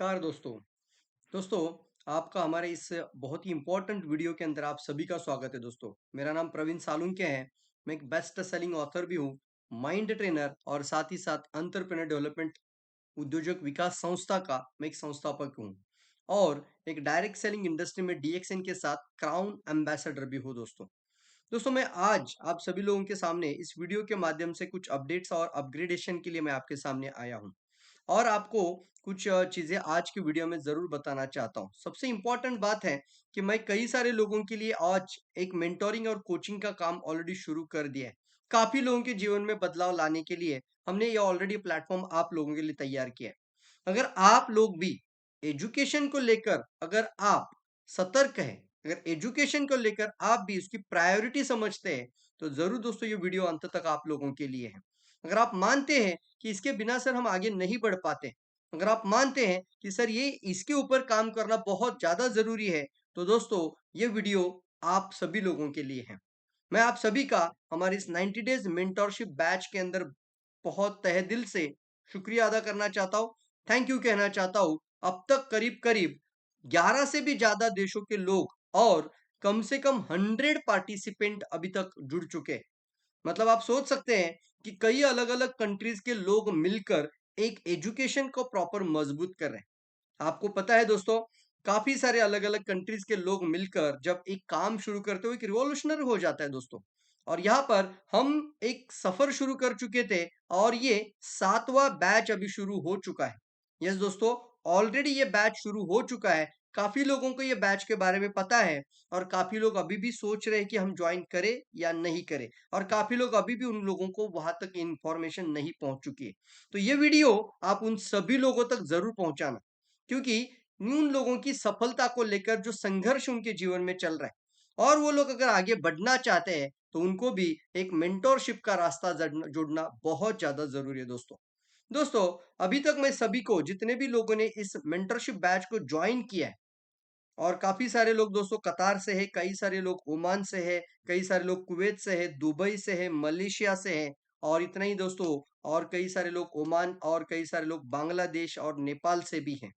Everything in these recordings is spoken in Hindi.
नमस्कार दोस्तों। दोस्तों, आपका हमारे इस बहुत ही इम्पोर्टेंट वीडियो के अंदर आप सभी का स्वागत है दोस्तों। मेरा नाम प्रवीण सालुंके है। मैं एक बेस्ट सेलिंग ऑथर भी हूँ, माइंड ट्रेनर और साथ ही साथ एंटरप्रेन्योर डेवलपमेंट उद्योजक विकास संस्था का मैं एक संस्थापक हूँ और एक डायरेक्ट सेलिंग इंडस्ट्री में डीएक्सएन के साथ क्राउन एम्बेसडर भी हूँ दोस्तों। दोस्तों, मैं आज आप सभी लोगों के सामने इस वीडियो के माध्यम से कुछ अपडेट्स और अपग्रेडेशन के लिए मैं आपके सामने आया हूँ और आपको कुछ चीज़ें आज की वीडियो में ज़रूर बताना चाहता हूँ। सबसे इम्पोर्टेंट बात है कि मैं कई सारे लोगों के लिए आज एक मेंटोरिंग और कोचिंग का काम ऑलरेडी शुरू कर दिया है। काफ़ी लोगों के जीवन में बदलाव लाने के लिए हमने ये ऑलरेडी प्लेटफ़ॉर्म आप लोगों के लिए तैयार किया है। अगर आप लोग भी एजुकेशन को लेकर अगर आप सतर्क हैं, अगर एजुकेशन को लेकर आप भी उसकी प्रायोरिटी समझते हैं, तो ज़रूर दोस्तों ये वीडियो अंत तक आप लोगों के लिए है। अगर आप मानते हैं कि इसके बिना सर हम आगे नहीं बढ़ पाते, अगर आप मानते हैं कि सर ये इसके ऊपर काम करना बहुत ज़्यादा ज़रूरी है, तो दोस्तों ये वीडियो आप सभी लोगों के लिए है। मैं आप सभी का हमारे इस 90 डेज़ मेंटरशिप बैच के अंदर बहुत तहे दिल से शुक्रिया अदा करना चाहता हूँ, थैंक यू कहना चाहता हूँ। अब तक करीब-करीब 11 से भी ज़्यादा देशों के लोग और कम से कम 100 पार्टिसिपेंट अभी तक जुड़ चुके हैं। मतलब आप सोच सकते हैं कि कई अलग-अलग कंट्रीज के लोग मिलकर एक एजुकेशन को प्रॉपर मजबूत कर रहे हैं। आपको पता है दोस्तों, काफी सारे अलग-अलग कंट्रीज के लोग मिलकर जब एक काम शुरू करते हो एक रिवॉल्यूशनरी हो जाता है दोस्तों। और यहाँ पर हम एक सफर शुरू कर चुके थे और ये 7वां बैच अभी शुरू हो चुका है। यस दोस्तों, ऑलरेडी ये बैच शुरू हो चुका है। काफी लोगों को ये बैच के बारे में पता है और काफी लोग अभी भी सोच रहे हैं कि हम ज्वाइन करें या नहीं करें और काफी लोग अभी भी उन लोगों को वहां तक इंफॉर्मेशन नहीं पहुंच चुकी है। तो ये वीडियो आप उन सभी लोगों तक जरूर पहुंचाना, क्योंकि उन लोगों की सफलता को लेकर जो संघर्ष उनके जीवन में चल रहा है और वो लोग अगर आगे बढ़ना चाहते हैं तो उनको भी एक मेंटोरशिप का रास्ता जोड़ना बहुत ज्यादा जरूरी है दोस्तों। दोस्तों, अभी तक मैं सभी को, जितने भी लोगों ने इस मेंटरशिप बैच को ज्वाइन किया है, और काफी सारे लोग दोस्तों कतार से है, कई सारे लोग ओमान से है, कई सारे लोग कुवैत से है, दुबई से है, मलेशिया से है और इतना ही दोस्तों, और कई सारे लोग ओमान और कई सारे लोग बांग्लादेश और नेपाल से भी हैं।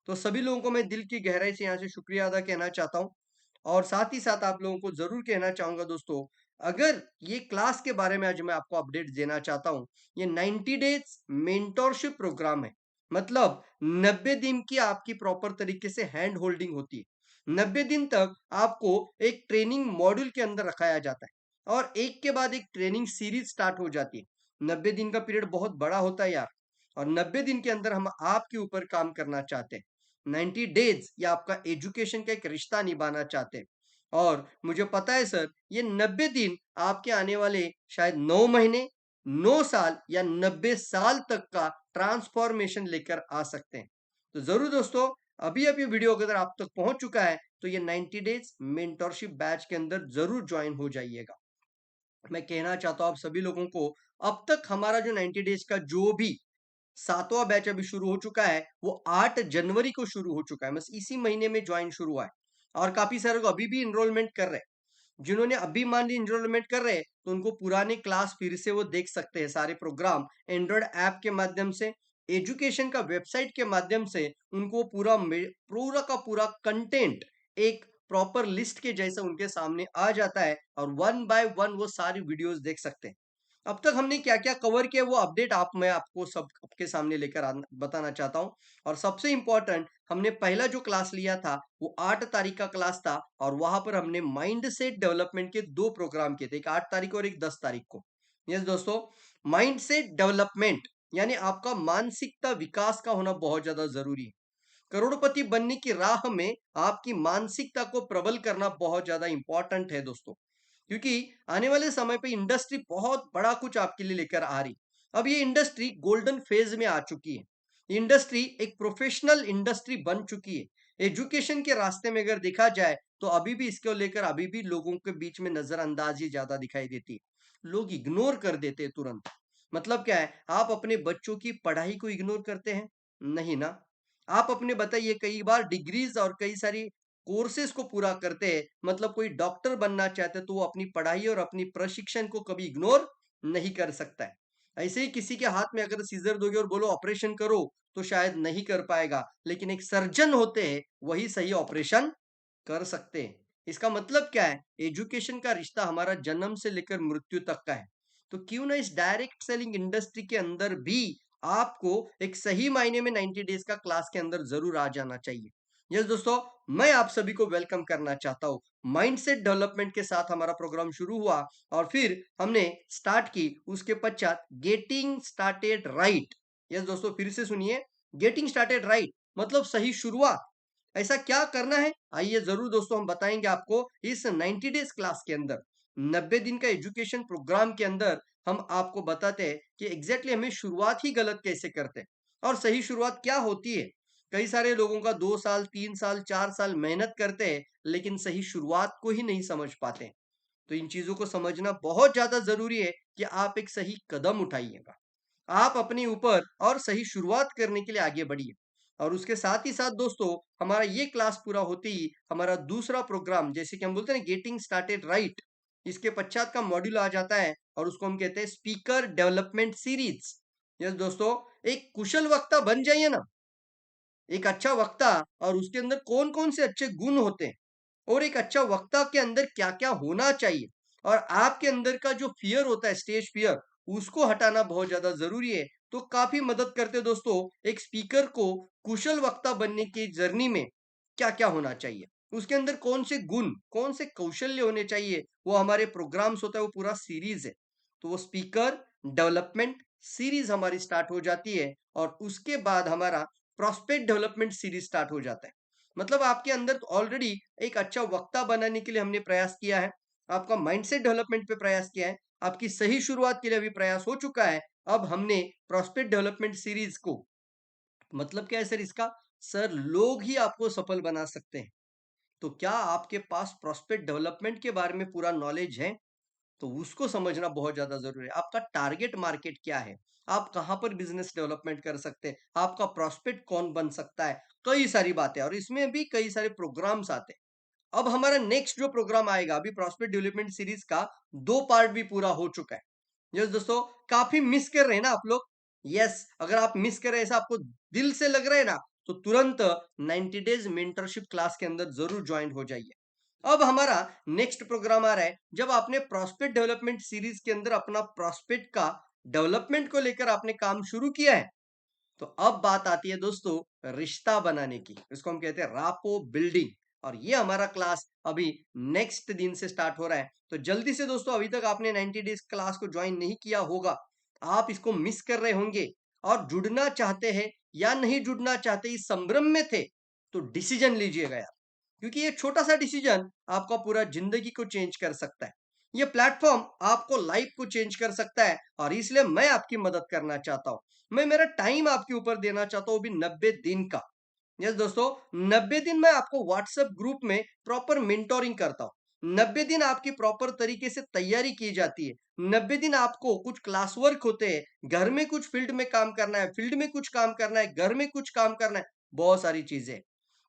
तो सभी लोगों को मैं दिल की गहराई से यहाँ से शुक्रिया अदा कहना चाहता हूँ और साथ ही साथ आप लोगों को जरूर कहना चाहूंगा दोस्तों, अगर ये क्लास के बारे में आज मैं आपको अपडेट देना चाहता हूँ। ये 90 डेज मेंटोरशिप प्रोग्राम है। मतलब 90 दिन की आपकी प्रॉपर तरीके से हैंड होल्डिंग होती है। 90 दिन तक आपको एक ट्रेनिंग मॉड्यूल के अंदर रखाया जाता है और एक के बाद एक ट्रेनिंग सीरीज स्टार्ट हो जाती है। 90 दिन का पीरियड बहुत बड़ा होता है यार, और 90 दिन के अंदर हम आपके ऊपर काम करना चाहते हैं। 90 डेज या आपका एजुकेशन का एक रिश्ता निभाना चाहते हैं। और मुझे पता है सर, ये 90 दिन आपके आने वाले शायद 9 महीने, 9 साल या 90 साल तक का ट्रांसफॉर्मेशन लेकर आ सकते हैं। तो जरूर दोस्तों, अभी अभी वीडियो अगर आप तक पहुंच चुका है तो ये 90 डेज मेंटरशिप बैच के अंदर जरूर ज्वाइन हो जाइएगा। मैं कहना चाहता हूं आप सभी लोगों को, अब तक हमारा जो 90 डेज का जो भी 7वां बैच अभी शुरू हो चुका है, वो 8 जनवरी को शुरू हो चुका है। बस इसी महीने में ज्वाइन शुरू हुआ है और काफी सारे लोग अभी भी इनरोलमेंट कर रहे हैं। जिन्होंने अभी मान ली इनरोलमेंट कर रहे हैं तो उनको पुराने क्लास फिर से वो देख सकते हैं, सारे प्रोग्राम एंड्रॉयड ऐप के माध्यम से, एजुकेशन का वेबसाइट के माध्यम से उनको पूरा का पूरा कंटेंट एक प्रॉपर लिस्ट के जैसा उनके सामने आ जाता है और वन बाय वन वो सारी वीडियोस देख सकते हैं। अब तक हमने क्या-क्या कवर किया वो अपडेट आप मैं आपको सबके सामने लेकर बताना चाहता हूँ। और सबसे इम्पोर्टेंट, हमने पहला जो क्लास लिया था वो 8 तारीख का क्लास था और वहां पर हमने माइंडसेट डेवलपमेंट के 2 प्रोग्राम किए थे, एक 8 तारीख को और एक 10 तारीख को। यस दोस्तों, माइंडसेट डेवलपमेंट यानी आपका मानसिकता विकास का होना बहुत ज्यादा जरूरी है। करोड़पति बनने की राह में आपकी मानसिकता को प्रबल करना बहुत ज्यादा इंपॉर्टेंट है दोस्तों, क्योंकि आने वाले समय पे इंडस्ट्री बहुत बड़ा कुछ आपके लिए लेकर आ रही। अब ये इंडस्ट्री गोल्डन फेज में आ चुकी है। इंडस्ट्री एक प्रोफेशनल इंडस्ट्री बन चुकी है। एजुकेशन के रास्ते में अगर देखा जाए तो अभी भी इसको लेकर अभी भी लोगों के बीच में नजरअंदाजी ज्यादा दिखाई देती है। लोग इग्नोर कर देते हैं तुरंत। मतलब क्या है, आप अपने बच्चों की पढ़ाई को इग्नोर करते हैं? नहीं ना। आप अपने बताइए, कई बार डिग्रीज और कई सारी कोर्सेज को पूरा करते हैं। मतलब कोई डॉक्टर बनना चाहते हैं तो वो अपनी पढ़ाई और अपनी प्रशिक्षण को कभी इग्नोर नहीं कर सकता है। ऐसे ही किसी के हाथ में अगर सीजर दोगे और बोलो ऑपरेशन करो तो शायद नहीं कर पाएगा, लेकिन एक सर्जन होते हैं वही सही ऑपरेशन कर सकते हैं। इसका मतलब क्या है? एजुकेशन का रिश्ता हमारा जन्म से लेकर मृत्यु तक का है। तो क्यों ना इस डायरेक्ट सेलिंग इंडस्ट्री के अंदर भी आपको एक सही मायने में 90 डेज का क्लास के अंदर जरूर आ जाना चाहिए। यस दोस्तों, मैं आप सभी को वेलकम करना चाहता हूँ। माइंडसेट डेवलपमेंट के साथ हमारा प्रोग्राम शुरू हुआ और फिर हमने स्टार्ट की उसके पश्चात गेटिंग स्टार्टेड राइट। यस दोस्तों, फिर से सुनिए, गेटिंग स्टार्टेड राइट मतलब सही शुरुआत। ऐसा क्या करना है? आइए जरूर दोस्तों हम बताएंगे आपको इस 90 डेज क्लास के अंदर। 90 दिन का एजुकेशन प्रोग्राम के अंदर हम आपको बताते हैं कि एग्जैक्टली हमें शुरुआत ही गलत कैसे करते हैं और सही शुरुआत क्या होती है। कई सारे लोगों का 2 साल 3 साल 4 साल मेहनत करते हैं लेकिन सही शुरुआत को ही नहीं समझ पाते। तो इन चीजों को समझना बहुत ज्यादा जरूरी है कि आप एक सही कदम उठाइएगा, आप अपने ऊपर और सही शुरुआत करने के लिए आगे बढ़िए। और उसके साथ ही साथ दोस्तों, हमारा ये क्लास पूरा होते ही हमारा दूसरा प्रोग्राम, जैसे कि हम बोलते हैं गेटिंग स्टार्टेड राइट, इसके पश्चात का मॉड्यूल आ जाता है और उसको हम कहते हैं स्पीकर डेवलपमेंट सीरीज। यस दोस्तों, एक कुशल वक्ता बन जाइए ना। एक अच्छा वक्ता और उसके अंदर कौन कौन से अच्छे गुण होते हैं और एक अच्छा वक्ता के अंदर क्या क्या होना चाहिए और आपके अंदर का जो फियर होता है, स्टेज फियर, उसको हटाना बहुत ज्यादा जरूरी है। तो काफी मदद करते हैं दोस्तों एक स्पीकर को कुशल वक्ता बनने की जर्नी में। क्या क्या होना चाहिए, उसके अंदर कौन से गुण कौन से कौशल्य होने चाहिए, वो हमारे प्रोग्राम्स होता है, वो पूरा सीरीज है। तो वो स्पीकर डेवलपमेंट सीरीज हमारी स्टार्ट हो जाती है और उसके बाद हमारा प्रोस्पेक्ट डेवलपमेंट सीरीज स्टार्ट हो जाता है। मतलब आपके अंदर ऑलरेडी एक अच्छा वक्ता बनाने के लिए हमने प्रयास किया है, आपका माइंडसेट डेवलपमेंट पे प्रयास किया है, आपकी सही शुरुआत के लिए भी प्रयास हो चुका है। अब हमने प्रोस्पेक्ट डेवलपमेंट सीरीज को, मतलब क्या है सर इसका? सर, लोग ही आपको सफल बना सकते हैं। तो क्या आपके पास प्रोस्पेक्ट डेवलपमेंट के बारे में पूरा नॉलेज है? तो उसको समझना बहुत ज्यादा जरूरी है। आपका टारगेट मार्केट क्या है, आप कहां पर बिजनेस डेवलपमेंट कर सकते हैं, आपका प्रोस्पेक्ट कौन बन सकता है, कई सारी बातें, और इसमें भी कई सारे प्रोग्राम्स आते हैं। अब हमारा नेक्स्ट जो प्रोग्राम आएगा, अभी प्रोस्पेक्ट डेवलपमेंट सीरीज का 2 पार्ट भी पूरा हो चुका है। यस दोस्तों, काफी मिस कर रहे हैं ना आप लोग? यस, अगर आप मिस कर रहे हैं, ऐसा आपको दिल से लग रहा है ना, तो तुरंत 90 डेज मेंटरशिप क्लास के अंदर जरूर ज्वाइन हो जाइए। अब हमारा नेक्स्ट प्रोग्राम आ रहा है, जब आपने प्रोस्पेक्ट डेवलपमेंट सीरीज के अंदर अपना प्रोस्पेक्ट का डेवलपमेंट को लेकर आपने काम शुरू किया है, तो अब बात आती है दोस्तों रिश्ता बनाने की। इसको हम कहते हैं रापो बिल्डिंग। और ये हमारा क्लास अभी नेक्स्ट दिन से स्टार्ट हो रहा है। तो जल्दी से दोस्तों, अभी तक आपने 90 डेज क्लास को ज्वाइन नहीं किया होगा, आप इसको मिस कर रहे होंगे और जुड़ना चाहते हैं या नहीं जुड़ना चाहते इस संभ्रम में थे, तो डिसीजन लीजिएगा यार, क्योंकि ये छोटा सा डिसीजन आपका पूरा जिंदगी को चेंज कर सकता है। ये प्लेटफॉर्म आपको लाइफ को चेंज कर सकता है और इसलिए मैं आपकी मदद करना चाहता हूं। मैं मेरा टाइम आपके ऊपर देना चाहता हूं, भी 90 दिन का। यस दोस्तों, 90 दिन मैं आपको व्हाट्सएप ग्रुप में प्रॉपर मेंटोरिंग करता हूँ। 90 दिन आपकी प्रॉपर तरीके से तैयारी की जाती है। 90 दिन आपको कुछ क्लास वर्क होते हैं, घर में कुछ फील्ड में काम करना है, फील्ड में कुछ काम करना है, घर में कुछ काम करना है, बहुत सारी चीजें।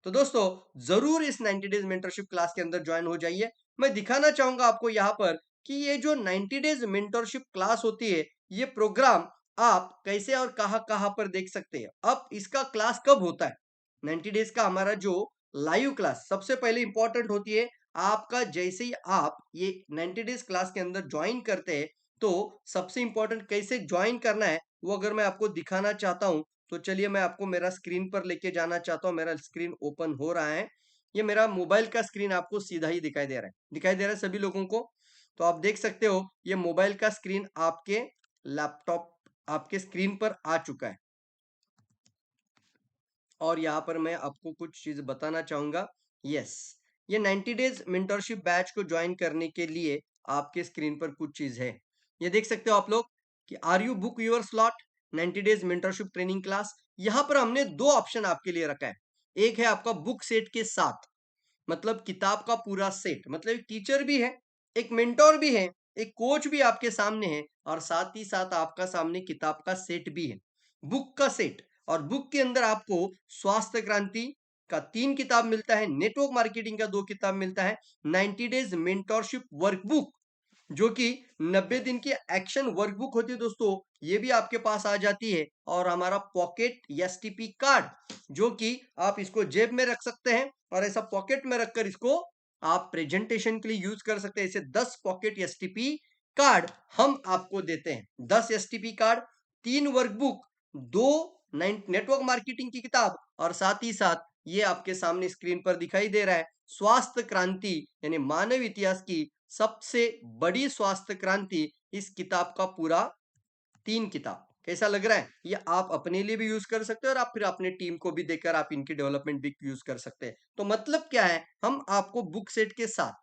तो दोस्तों, जरूर इस 90 डेज मेंटरशिप क्लास के अंदर ज्वाइन हो जाइए। मैं दिखाना चाहूंगा आपको यहाँ पर कि ये जो 90 डेज मेंटरशिप क्लास होती है, ये प्रोग्राम आप कैसे और कहां कहां पर देख सकते हैं। अब इसका क्लास कब होता है? 90 डेज का हमारा जो लाइव क्लास सबसे पहले इंपॉर्टेंट होती है। आपका जैसे ही आप ये 90 डेज क्लास के अंदर ज्वाइन करते हैं, तो सबसे इंपॉर्टेंट कैसे ज्वाइन करना है वो अगर मैं आपको दिखाना चाहता हूं, तो चलिए मैं आपको मेरा स्क्रीन पर लेके जाना चाहता हूं। मेरा स्क्रीन ओपन हो रहा है। ये मेरा मोबाइल का स्क्रीन आपको सीधा ही दिखाई दे रहा है, दिखाई दे रहा है सभी लोगों को? तो आप देख सकते हो ये मोबाइल का स्क्रीन आपके लैपटॉप, आपके स्क्रीन पर आ चुका है। और यहाँ पर मैं आपको कुछ चीज बताना चाहूंगा। यस, ये 90 डेज मेंटरशिप बैच को ज्वाइन करने के लिए आपके स्क्रीन पर कुछ चीज है। ये देख सकते हो आप लोग कि are you book your slot 90 days mentorship training class. यहाँ पर हमने दो ऑप्शन आपके लिए रखा है। एक है आपका बुक सेट के साथ, मतलब किताब का पूरा सेट, मतलब एक टीचर भी है, एक मेंटोर भी है, एक कोच भी आपके सामने है, और साथ ही साथ आपका सामने किताब का सेट भी है, बुक का सेट। और बुक के अंदर आपको स्वास्थ्य क्रांति का 3 किताब मिलता है, नेटवर्क मार्केटिंग का 2 किताब मिलता है, 90 डेज मेंटोरशिप वर्कबुक जो कि 90 दिन की एक्शन वर्कबुक होती है दोस्तों, ये भी आपके पास आ जाती है। और हमारा पॉकेट एसटीपी कार्ड, जो कि आप इसको जेब में रख सकते हैं और ऐसा पॉकेट में रखकर इसको आप प्रेजेंटेशन के लिए यूज कर सकते हैं। ऐसे 10 पॉकेट एसटीपी कार्ड हम आपको देते हैं। 10 STP card, 3 workbook, 2 network marketing की किताब, और साथ ही साथ ये आपके सामने स्क्रीन पर दिखाई दे रहा है, स्वास्थ्य क्रांति यानी मानव इतिहास की सबसे बड़ी स्वास्थ्य क्रांति, इस किताब का पूरा 3 किताब। कैसा लग रहा है? ये आप अपने लिए भी यूज कर सकते हैं और आप फिर अपने टीम को भी देकर आप इनकी डेवलपमेंट भी यूज कर सकते हैं। तो मतलब क्या है, हम आपको बुक सेट के साथ,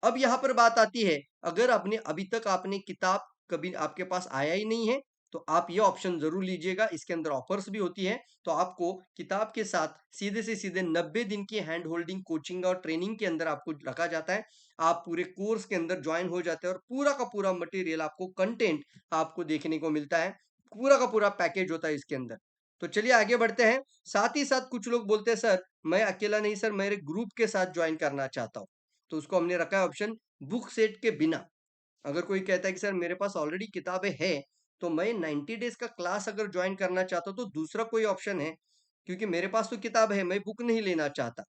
अब यहाँ पर बात आती है, अगर आपने अभी तक आपने किताब कभी आपके पास आया ही नहीं है, तो आप ये ऑप्शन जरूर लीजिएगा। इसके अंदर ऑफर्स भी होती है। तो आपको किताब के साथ सीधे से सीधे 90 दिन की हैंड होल्डिंग कोचिंग और ट्रेनिंग के अंदर आपको रखा जाता है। आप पूरे कोर्स के अंदर ज्वाइन हो जाते हैं और पूरा का पूरा मटेरियल आपको, कंटेंट आपको देखने को मिलता है। पूरा का पूरा पैकेज होता है इसके अंदर। तो चलिए आगे बढ़ते हैं। साथ ही साथ कुछ लोग बोलते हैं सर मैं अकेला नहीं सर, मेरे ग्रुप के साथ ज्वाइन करना चाहता हूँ। तो उसको हमने रखा है ऑप्शन बुक सेट के बिना। अगर कोई कहता है कि सर मेरे पास ऑलरेडी किताबें हैं, तो मैं 90 डेज का क्लास अगर ज्वाइन करना चाहता हूँ, तो दूसरा कोई ऑप्शन है, क्योंकि मेरे पास तो किताब है, मैं बुक नहीं लेना चाहता।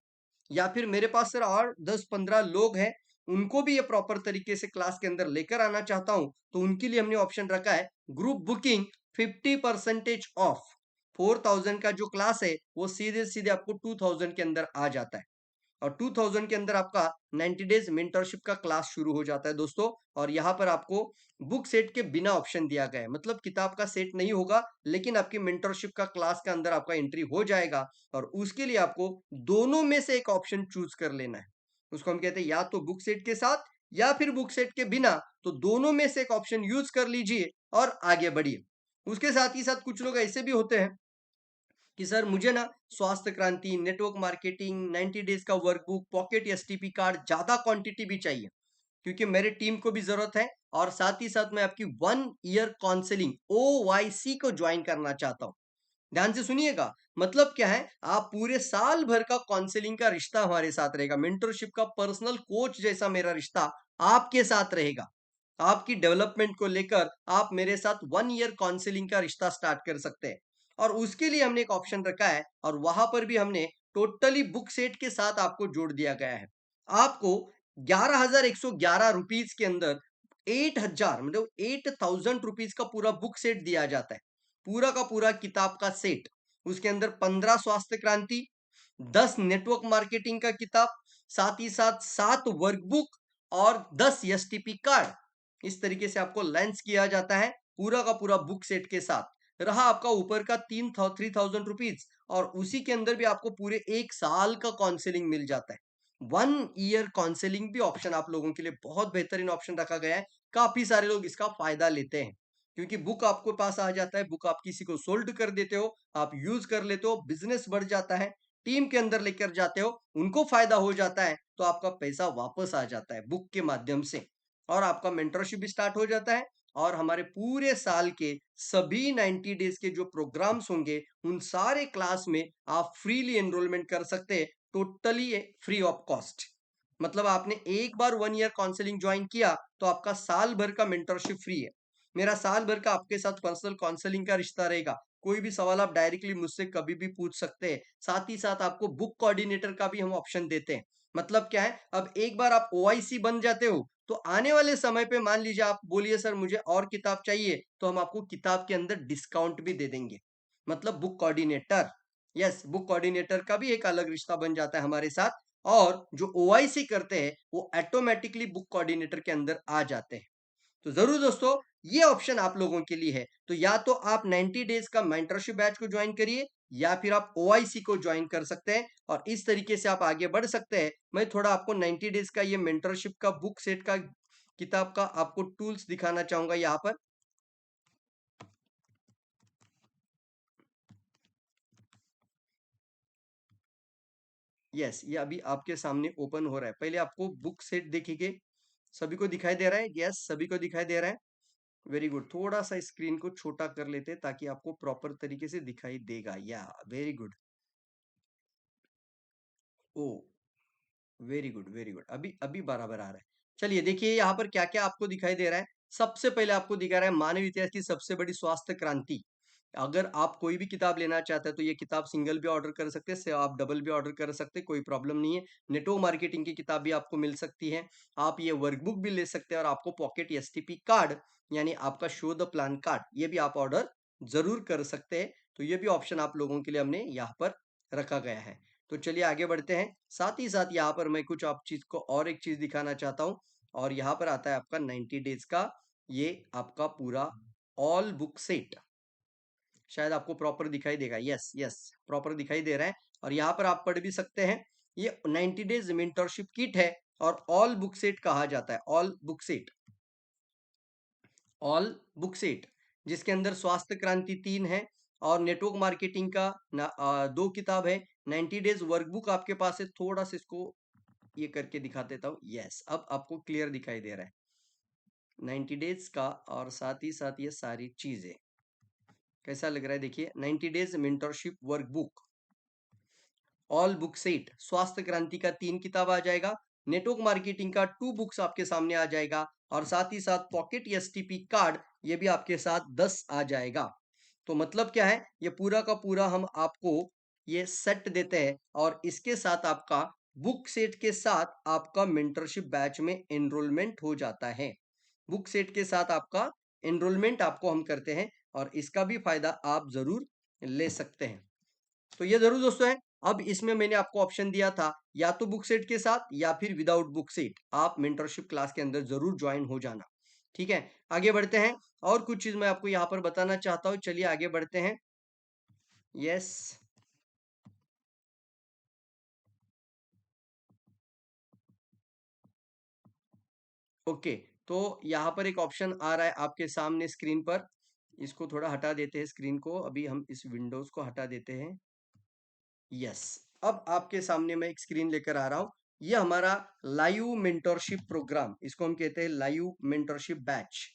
या फिर मेरे पास सर और 10-15 लोग हैं, उनको भी ये प्रॉपर तरीके से क्लास के अंदर लेकर आना चाहता हूँ, तो उनके लिए हमने ऑप्शन रखा है ग्रुप बुकिंग 50% ऑफ। 4000 का जो क्लास है वो सीधे सीधे आपको 2000 के अंदर आ जाता है। और 2000 के अंदर आपका 90 डेज मेंटरशिप का क्लास शुरू हो जाता है दोस्तों। और यहाँ पर आपको बुक सेट के बिना ऑप्शन दिया गया है, मतलब किताब का सेट नहीं होगा, लेकिन आपकी मेंटरशिप का क्लास के अंदर आपका एंट्री हो जाएगा। और उसके लिए आपको दोनों में से एक ऑप्शन चूज कर लेना है। उसको हम कहते हैं या तो बुक सेट के साथ या फिर बुक सेट के बिना। तो दोनों में से एक ऑप्शन यूज कर लीजिए और आगे बढ़िए। उसके साथ ही साथ कुछ लोग ऐसे भी होते हैं कि सर मुझे ना स्वास्थ्य क्रांति, नेटवर्क मार्केटिंग, 90 डेज का वर्कबुक, पॉकेट एसटीपी कार्ड ज्यादा क्वांटिटी भी चाहिए, क्योंकि मेरे टीम को भी जरूरत है। और साथ ही साथ मैं आपकी 1 ईयर काउंसलिंग OYC को ज्वाइन करना चाहता हूँ। ध्यान से सुनिएगा, मतलब क्या है, आप पूरे साल भर का काउंसलिंग का रिश्ता हमारे साथ रहेगा। मेंटरशिप का पर्सनल कोच जैसा मेरा रिश्ता आपके साथ रहेगा। आपकी डेवलपमेंट को लेकर आप मेरे साथ 1 ईयर काउंसलिंग का रिश्ता स्टार्ट कर सकते हैं। और उसके लिए हमने एक ऑप्शन रखा है, और वहां पर भी हमने टोटली बुक सेट के साथ आपको जोड़ दिया गया है। आपको 11,111 रुपीज के अंदर 8,000 मतलब 8,000 रुपीज का पूरा बुक सेट दिया जाता है। पूरा का पूरा किताब का सेट। उसके अंदर 15 स्वास्थ्य क्रांति, 10 नेटवर्क मार्केटिंग का किताब, साथ ही साथ 7 वर्कबुक और 10 एसटीपी कार्ड, इस तरीके से आपको लॉन्च किया जाता है पूरा का पूरा बुक सेट के साथ। रहा आपका ऊपर का 3,000 रुपीज, और उसी के अंदर भी आपको पूरे 1 साल का काउंसलिंग मिल जाता है। 1 ईयर काउंसलिंग भी ऑप्शन आप लोगों के लिए बहुत बेहतरीन ऑप्शन रखा गया है। काफी सारे लोग इसका फायदा लेते हैं, क्योंकि बुक आपको पास आ जाता है, बुक आप किसी को सोल्ड कर देते हो, आप यूज कर लेते हो, बिजनेस बढ़ जाता है, टीम के अंदर लेकर जाते हो, उनको फायदा हो जाता है, तो आपका पैसा वापस आ जाता है बुक के माध्यम से। और आपका मेंटरशिप भी स्टार्ट हो जाता है। और हमारे पूरे साल के सभी 90 डेज के जो प्रोग्राम्स होंगे, उन सारे क्लास में आप फ्रीली एनरोलमेंट कर सकते हैं, टोटली फ्री ऑफ कॉस्ट। मतलब आपने एक बार 1 ईयर काउंसलिंग ज्वाइन किया, तो आपका साल भर का मेंटरशिप फ्री है। मेरा साल भर का आपके साथ पर्सनल काउंसलिंग का रिश्ता रहेगा। कोई भी सवाल आप डायरेक्टली मुझसे कभी भी पूछ सकते हैं। साथ ही साथ आपको बुक कोऑर्डिनेटर का भी हम ऑप्शन देते हैं। मतलब क्या है, अब एक बार आप OIC बन जाते हो, तो आने वाले समय पे मान लीजिए आप बोलिए सर मुझे और किताब चाहिए, तो हम आपको किताब के अंदर डिस्काउंट भी दे देंगे। मतलब book coordinator, yes, book coordinator का भी एक अलग रिश्ता बन जाता है हमारे साथ। और जो OIC करते हैं वो ऑटोमेटिकली बुक कोऑर्डिनेटर के अंदर आ जाते हैं। तो जरूर दोस्तों, ये ऑप्शन आप लोगों के लिए है। तो या तो आप 90 डेज का मेंटरशिप बैच को ज्वाइन करिए, या फिर आप OIC को ज्वाइन कर सकते हैं, और इस तरीके से आप आगे बढ़ सकते हैं। मैं थोड़ा आपको 90 डेज का ये मेंटरशिप का बुक सेट का किताब का आपको टूल्स दिखाना चाहूंगा यहाँ पर। यस, ये अभी आपके सामने ओपन हो रहा है। पहले आपको बुक सेट देखिए, सभी को दिखाई दे रहा है? यस, सभी को दिखाई दे रहा है। Very good. थोड़ा सा स्क्रीन को छोटा कर लेते हैं ताकि आपको प्रॉपर तरीके से दिखाई देगा। या वेरी गुड। ओ, वेरी गुड वेरी गुड, अभी अभी बराबर आ रहा है। चलिए देखिए यहाँ पर क्या क्या आपको दिखाई दे रहा है। सबसे पहले आपको दिखा रहा है मानव इतिहास की सबसे बड़ी स्वास्थ्य क्रांति। अगर आप कोई भी किताब लेना चाहते हैं तो ये किताब सिंगल भी ऑर्डर कर सकते हैं, से आप डबल भी ऑर्डर कर सकते हैं, कोई प्रॉब्लम नहीं है। नेटवर्क मार्केटिंग की किताब भी आपको मिल सकती है। आप ये वर्कबुक भी ले सकते हैं और आपको पॉकेट एसटीपी कार्ड यानी आपका शो द प्लान कार्ड ये भी आप ऑर्डर जरूर कर सकते हैं। तो ये भी ऑप्शन आप लोगों के लिए हमने यहाँ पर रखा गया है। तो चलिए आगे बढ़ते हैं। साथ ही साथ यहाँ पर मैं कुछ आप चीज को और एक चीज दिखाना चाहता हूँ और यहाँ पर आता है आपका 90 डेज का ये आपका पूरा ऑल बुक सेट। शायद आपको प्रॉपर दिखाई देगा। यस यस, प्रॉपर दिखाई दे रहा है और यहाँ पर आप पढ़ भी सकते हैं। ये 90 डेज मेंटरशिप किट है और ऑल बुक सेट कहा जाता है। All book set, all book set जिसके अंदर स्वास्थ्य क्रांति 3 है और नेटवर्क मार्केटिंग का 2 किताब है। 90 डेज वर्कबुक आपके पास है। थोड़ा सा इसको ये करके दिखा देता हूँ। यस, अब आपको क्लियर दिखाई दे रहा है 90 डेज का और साथ ही साथ ये सारी चीजें कैसा लग रहा है। देखिए 90 days mentorship workbook, all book set, स्वास्थ्य क्रांति का 3 किताब आ जाएगा, नेटवर्क मार्केटिंग का 2 बुक्स आपके सामने आ जाएगा और साथ ही साथ पॉकेट एसटीपी कार्ड ये भी आपके साथ 10 आ जाएगा। तो मतलब क्या है, ये पूरा का पूरा हम आपको ये सेट देते हैं और इसके साथ आपका बुक सेट के साथ आपका मेंटरशिप बैच में एनरोलमेंट हो जाता है। बुक सेट के साथ आपका एनरोलमेंट आपको हम करते हैं और इसका भी फायदा आप जरूर ले सकते हैं। तो ये जरूर दोस्तों है। अब इसमें मैंने आपको ऑप्शन दिया था या तो बुक सेट के साथ या फिर विदाउट बुक सेट आप मेंटरशिप क्लास के अंदर जरूर ज्वाइन हो जाना। ठीक है, आगे बढ़ते हैं। और कुछ चीज मैं आपको यहाँ पर बताना चाहता हूँ। चलिए आगे बढ़ते हैं। Yes, okay. तो यहाँ पर एक ऑप्शन आ रहा है आपके सामने स्क्रीन पर। इसको थोड़ा हटा देते हैं स्क्रीन को। अभी हम इस विंडोज को हटा देते हैं। यस, अब आपके सामने मैं एक स्क्रीन लेकर आ रहा हूं। ये हमारा लाइव मेंटरशिप प्रोग्राम, इसको हम कहते हैं लाइव मेंटरशिप बैच।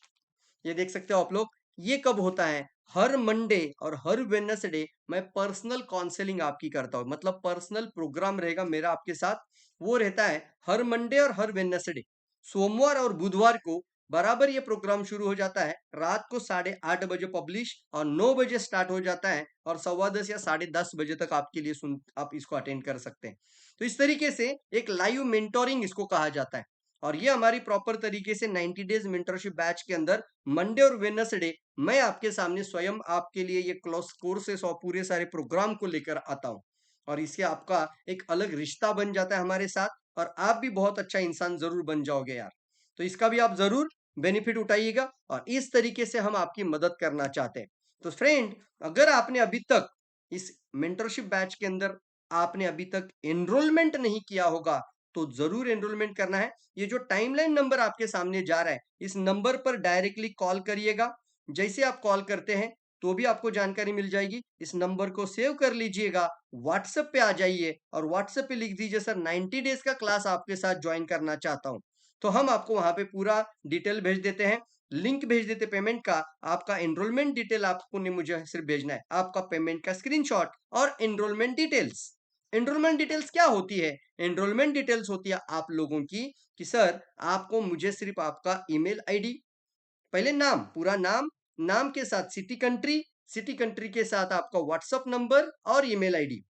ये देख सकते हो आप लोग। ये कब होता है? हर मंडे और हर वेडनेसडे मैं पर्सनल काउंसलिंग आपकी करता हूँ। मतलब पर्सनल प्रोग्राम रहेगा मेरा आपके साथ। वो रहता है हर मंडे और हर वेडनेसडे। सोमवार और बुधवार को बराबर ये प्रोग्राम शुरू हो जाता है। रात को 8:30 बजे पब्लिश और 9 बजे स्टार्ट हो जाता है और 10:15 या 10:30 बजे तक आपके लिए आप इसको अटेंड कर सकते हैं। तो इस तरीके से एक लाइव मेंटोरिंग इसको कहा जाता है। और ये हमारी प्रॉपर तरीके से 90 डेज मेंटरशिप बैच के अंदर मंडे और वेडनेसडे मैं आपके सामने स्वयं आपके लिए ये क्लास कोर्सेस और पूरे सारे प्रोग्राम को लेकर आता हूं और इससे आपका एक अलग रिश्ता बन जाता है हमारे साथ और आप भी बहुत अच्छा इंसान जरूर बन जाओगे यार। तो इसका भी आप जरूर बेनिफिट उठाइएगा और इस तरीके से हम आपकी मदद करना चाहते हैं। तो फ्रेंड, अगर आपने अभी तक इस मेंटरशिप बैच के अंदर आपने अभी तक एनरोलमेंट नहीं किया होगा तो जरूर एनरोलमेंट करना है। ये जो टाइमलाइन नंबर आपके सामने जा रहा है इस नंबर पर डायरेक्टली कॉल करिएगा। जैसे आप कॉल करते हैं तो भी आपको जानकारी मिल जाएगी। इस नंबर को सेव कर लीजिएगा, व्हाट्सएप पे आ जाइए और व्हाट्सएप पे लिख दीजिए सर 90 डेज का क्लास आपके साथ ज्वाइन करना चाहता हूं। तो हम आपको वहां पे पूरा डिटेल भेज देते हैं, लिंक भेज देते पेमेंट का। आपका एनरोलमेंट डिटेल आपको नहीं, मुझे सिर्फ भेजना है आपका पेमेंट का स्क्रीनशॉट और एनरोलमेंट डिटेल्स। एनरोलमेंट डिटेल्स क्या होती है? एनरोलमेंट डिटेल्स होती है आप लोगों की कि सर आपको मुझे सिर्फ आपका ईमेल आईडी, पहले नाम, पूरा नाम, नाम के साथ सिटी कंट्री, सिटी कंट्री के साथ आपका व्हाट्सएप नंबर और ईमेल आईडी।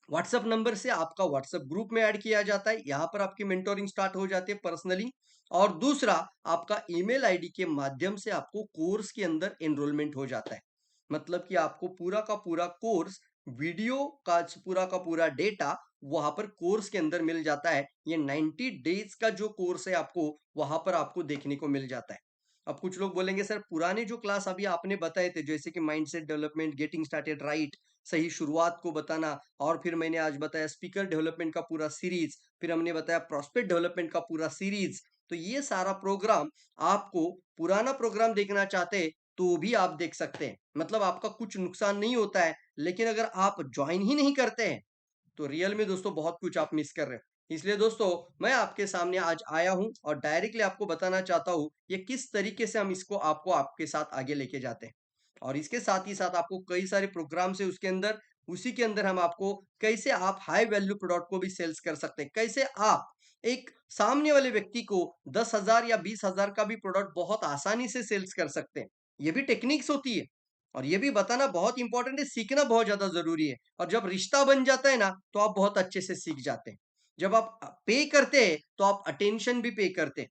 व्हाट्सएप नंबर से आपका व्हाट्सएप ग्रुप में ऐड किया जाता है। यहां पर आपकी मेंटोरिंग स्टार्ट हो जाती है पर्सनली। और दूसरा, आपका ईमेल आईडी के माध्यम से आपको कोर्स के अंदर एनरोलमेंट हो जाता है। मतलब कि आपको पूरा का पूरा कोर्स, वीडियो का पूरा डेटा वहां पर कोर्स के अंदर मिल जाता है। ये 90 डेज का जो कोर्स है आपको वहां पर आपको देखने को मिल जाता है। अब कुछ लोग बोलेंगे सर पुराने जो क्लास अभी आपने बताए थे जैसे कि mindset development, getting started right, सही शुरुआत को बताना, और फिर मैंने आज बताया स्पीकर डेवलपमेंट का पूरा सीरीज, फिर हमने बताया प्रोस्पेक्ट डेवलपमेंट का पूरा सीरीज। तो ये सारा प्रोग्राम आपको पुराना प्रोग्राम देखना चाहते तो भी आप देख सकते हैं। मतलब आपका कुछ नुकसान नहीं होता है। लेकिन अगर आप ज्वाइन ही नहीं करते हैं तो रियल में दोस्तों बहुत कुछ आप मिस कर रहे हो। इसलिए दोस्तों मैं आपके सामने आज आया हूं और डायरेक्टली आपको बताना चाहता हूं ये किस तरीके से हम इसको आपको आपके साथ आगे लेके जाते हैं। और इसके साथ ही साथ आपको कई सारे प्रोग्राम्स है उसके अंदर। उसी के अंदर हम आपको कैसे आप हाई वैल्यू प्रोडक्ट को भी सेल्स कर सकते हैं, कैसे आप एक सामने वाले व्यक्ति को 10,000 या 20,000 का भी प्रोडक्ट बहुत आसानी से सेल्स कर सकते हैं। ये भी टेक्निक्स होती है और ये भी बताना बहुत इंपॉर्टेंट है, सीखना बहुत ज्यादा जरूरी है। और जब रिश्ता बन जाता है ना, तो आप बहुत अच्छे से सीख जाते हैं। जब आप पे करते हैं तो आप अटेंशन भी पे करते हैं।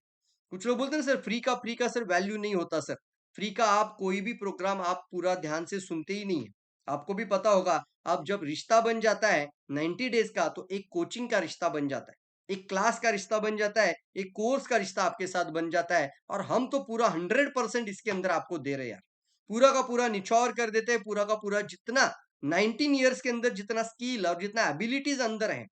कुछ लोग बोलते हैं सर फ्री का सर वैल्यू नहीं होता सर। फ्री का आप कोई भी प्रोग्राम आप पूरा ध्यान से सुनते ही नहीं है। आपको भी पता होगा, आप जब रिश्ता बन जाता है 90 डेज का, तो एक कोचिंग का रिश्ता बन जाता है, एक क्लास का रिश्ता बन जाता है, एक कोर्स का रिश्ता आपके साथ बन जाता है। और हम तो पूरा 100% इसके अंदर आपको दे रहे हैं यार। पूरा का पूरा निचोड़ कर देते हैं, पूरा का पूरा जितना 19 ईयर्स के अंदर जितना स्किल और जितना एबिलिटीज अंदर है,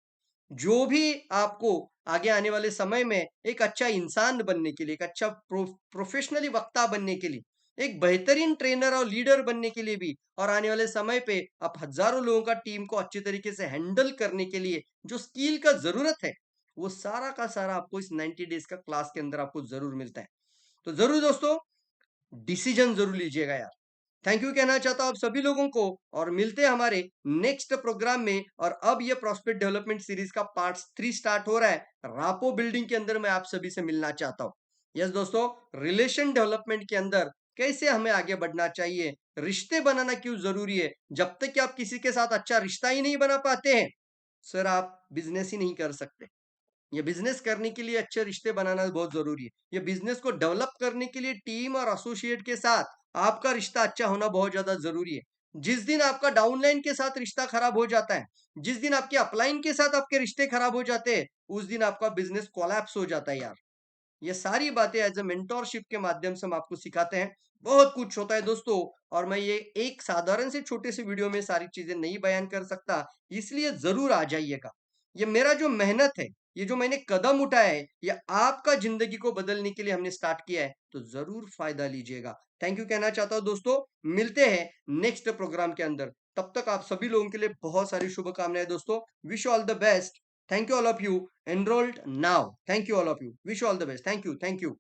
जो भी आपको आगे आने वाले समय में एक अच्छा इंसान बनने के लिए, एक अच्छा प्रोफेशनली वक्ता बनने के लिए, एक बेहतरीन ट्रेनर और लीडर बनने के लिए भी, और आने वाले समय पे आप हजारों लोगों का टीम को अच्छे तरीके से हैंडल करने के लिए जो स्किल का जरूरत है, वो सारा का सारा आपको इस 90 डेज का क्लास के अंदर आपको जरूर मिलता है। तो जरूर दोस्तों, डिसीजन जरूर लीजिएगा यार। थैंक यू कहना चाहता हूं आप सभी लोगों को, और मिलते हैं हमारे नेक्स्ट प्रोग्राम में। और अब ये प्रॉस्पेक्ट डेवलपमेंट सीरीज का पार्ट 3 स्टार्ट हो रहा है, रापो बिल्डिंग के अंदर मैं आप सभी से मिलना चाहता हूं। यस दोस्तों, रिलेशन डेवलपमेंट के अंदर कैसे हमें आगे बढ़ना चाहिए, रिश्ते बनाना क्यों जरूरी है। जब तक कि आप किसी के साथ अच्छा रिश्ता ही नहीं बना पाते हैं, सर आप बिजनेस ही नहीं कर सकते। ये बिजनेस करने के लिए अच्छे रिश्ते बनाना बहुत जरूरी है। ये बिजनेस को डेवलप करने के लिए टीम और एसोसिएट के साथ आपका रिश्ता अच्छा होना बहुत ज्यादा जरूरी है। जिस दिन आपका डाउनलाइन के साथ रिश्ता खराब हो जाता है, जिस दिन आपके अपलाइन के साथ आपके रिश्ते खराब हो जाते हैं, उस दिन आपका बिजनेस कोलैप्स हो जाता है यार। ये सारी बातें एज ए मेंटोरशिप के माध्यम से हम आपको सिखाते हैं। बहुत कुछ होता है दोस्तों, और मैं ये एक साधारण से छोटे से वीडियो में सारी चीजें नहीं बयान कर सकता, इसलिए जरूर आ जाइएगा। ये मेरा जो मेहनत है, ये जो मैंने कदम उठाया है, ये आपका जिंदगी को बदलने के लिए हमने स्टार्ट किया है, तो जरूर फायदा लीजिएगा। थैंक यू कहना चाहता हूं दोस्तों। मिलते हैं नेक्स्ट प्रोग्राम के अंदर। तब तक आप सभी लोगों के लिए बहुत सारी शुभकामनाएं दोस्तों। Wish all the best. Thank you all of you enrolled now. Thank you all of you. Wish you all the best. Thank you. Thank you.